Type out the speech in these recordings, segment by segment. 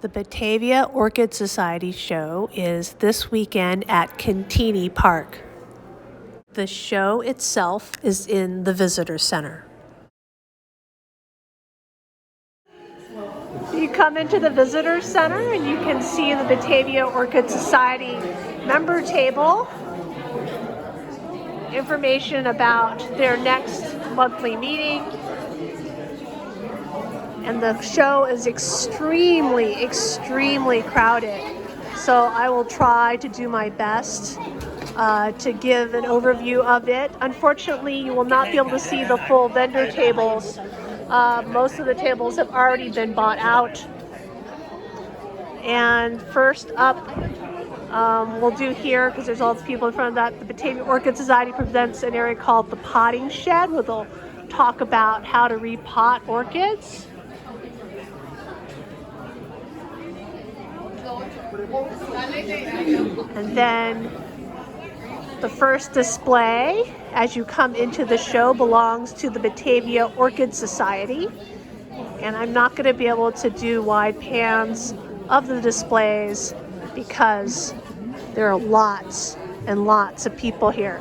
The Batavia Orchid Society show is this weekend at Cantigny Park. The show itself is in the visitor center. You come into the visitor center and you can see the Batavia Orchid Society member table, information about their next monthly meeting. And the show is extremely crowded. So I will try to do my best to give an overview of it. Unfortunately, you will not be able to see the full vendor tables. Most of the tables have already been bought out. And first up, we'll do here, because there's all the people in front of that, the Batavia Orchid Society presents an area called the Potting Shed, where they'll talk about how to repot orchids. And then the first display as you come into the show belongs to the Batavia Orchid Society. And I'm not going to be able to do wide pans of the displays because there are lots and lots of people here.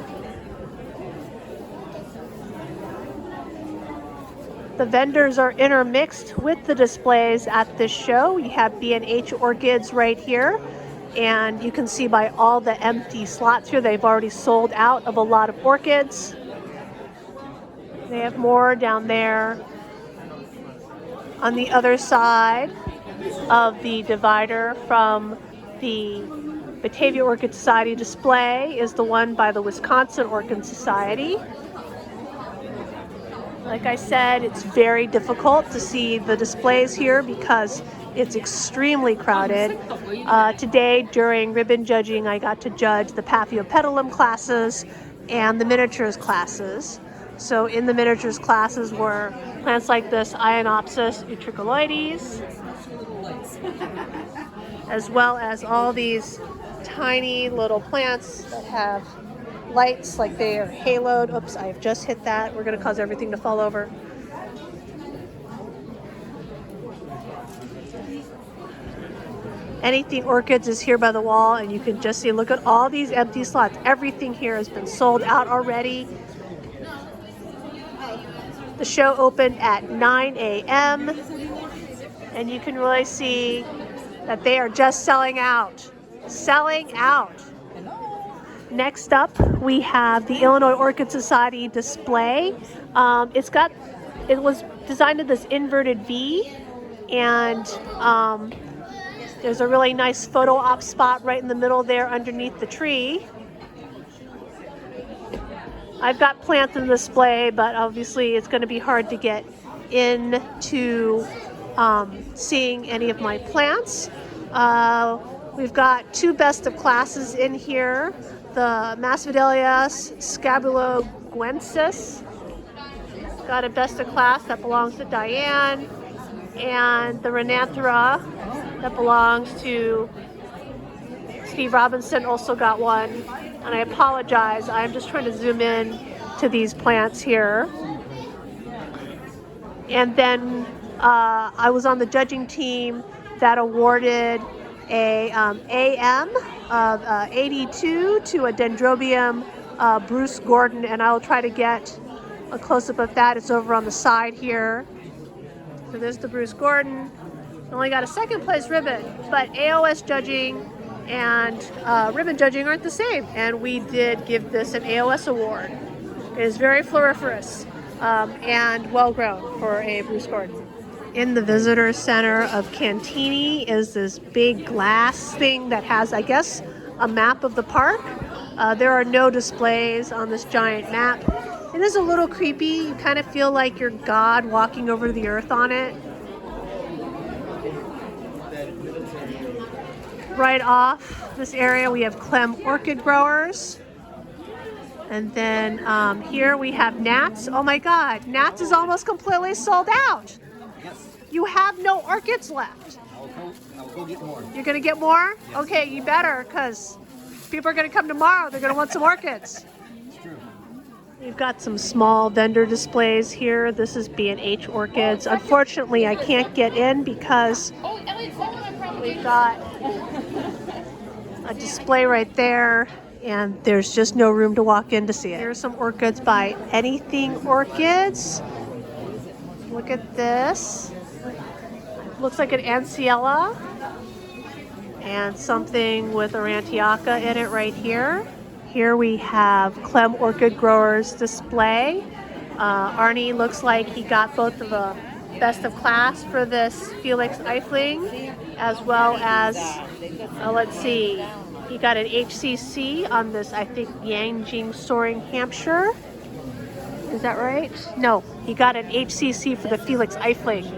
The vendors are intermixed with the displays at this show. You have B&H orchids right here, and you can see by all the empty slots here, they've already sold out of a lot of orchids. They have more down there. On the other side of the divider from the Batavia Orchid Society display is the one by the Wisconsin Orchid Society. Like I said, it's very difficult to see the displays here because it's extremely crowded. Today, during ribbon judging, I got to judge the Paphiopedilum classes and the miniatures classes. So in the miniatures classes were plants like this, Ionopsis utriculoides, as well as all these tiny little plants that have lights like they are haloed. Oops, I've just hit that. We're going to cause everything to fall over. Anything orchids is here by the wall, and you can just see, look at all these empty slots. Everything here has been sold out already. The show opened at 9 a.m. and you can really see that they are just selling out. Selling out. Next up, we have the Illinois Orchid Society display. It was designed in this inverted V, and there's a really nice photo op spot right in the middle there underneath the tree. I've got plants in the display, but obviously it's going to be hard to get into seeing any of my plants. We've got two best of classes in here. The Massovidalia scabuloguensis got a best of class that belongs to Diane, and the Renanthera that belongs to Steve Robinson also got one. And I apologize, I'm just trying to zoom in to these plants here. And then I was on the judging team that awarded a AM of 82 to a Dendrobium Bruce Gordon, and I'll try to get a close-up of that. It's over on the side here. So there's the Bruce Gordon. Only got a second place ribbon, but AOS judging and ribbon judging aren't the same, and we did give this an AOS award. It is very floriferous and well grown for a Bruce Gordon. In the visitor center of Cantigny is this big glass thing that has, I guess, a map of the park. There are no displays on this giant map. It is a little creepy. You kind of feel like you're God walking over the earth on it. Right off this area we have Clem orchid growers. And then here we have Nats. Oh my God, Nats is almost completely sold out. You have no orchids left. I'll go get more. You're going to get more? Yes. Okay, you better, because people are going to come tomorrow. They're going to want some orchids. It's true. We've got some small vendor displays here. This is B&H orchids. Unfortunately, I can't get in because We've got a display right there, and there's just no room to walk in to see it. Here's some orchids by Anything Orchids. Look at this. Looks like an Anciella. And something with Aurantiaca in it right here. Here we have Clem Orchid Growers display. Arnie looks like he got both of the best of class for this Felix Eifling, as well as, let's see, he got an HCC on this, I think, Yanjing Soaring Hampshire. Is that right? No, he got an HCC for the Felix Eifling.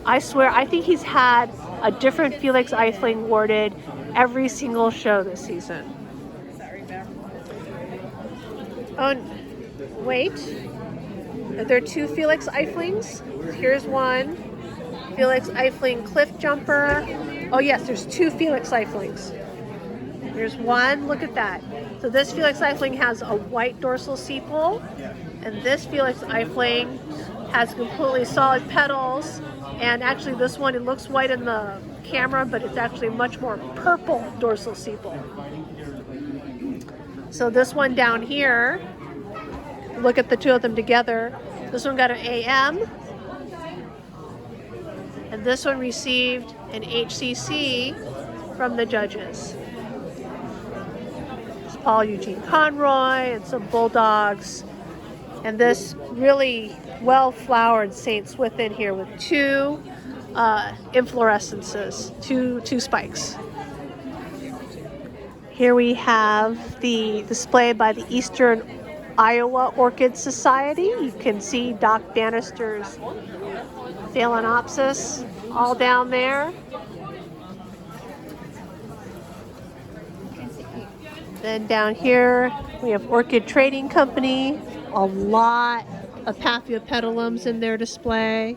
I swear, I think he's had a different Felix Eifling awarded every single show this season. Oh, wait. Are there two Felix Eiflings? Here's one. Felix Eifling Cliff Jumper. Oh yes, there's two Felix Eiflings. There's one, look at that. So this Felix Eifling has a white dorsal sepal, and this Felix Eifling has completely solid petals. And actually this one, it looks white in the camera, but it's actually much more purple dorsal sepal. So this one down here, look at the two of them together. This one got an AM, and this one received an HCC from the judges. It's Paul Eugene Conroy and some bulldogs, and this really well-flowered St. Swithin here with two inflorescences, two spikes. Here we have the display by the Eastern Iowa Orchid Society. You can see Doc Bannister's Phalaenopsis all down there. Then down here we have Orchid Trading Company. A lot of Paphiopedilums in their display.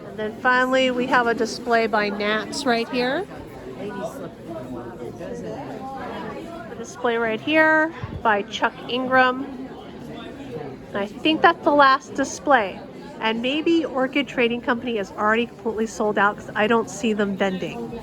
And then finally we have a display by Nats right here. A display right here by Chuck Ingram. And I think that's the last display. And maybe Orchid Trading Company is already completely sold out because I don't see them vending.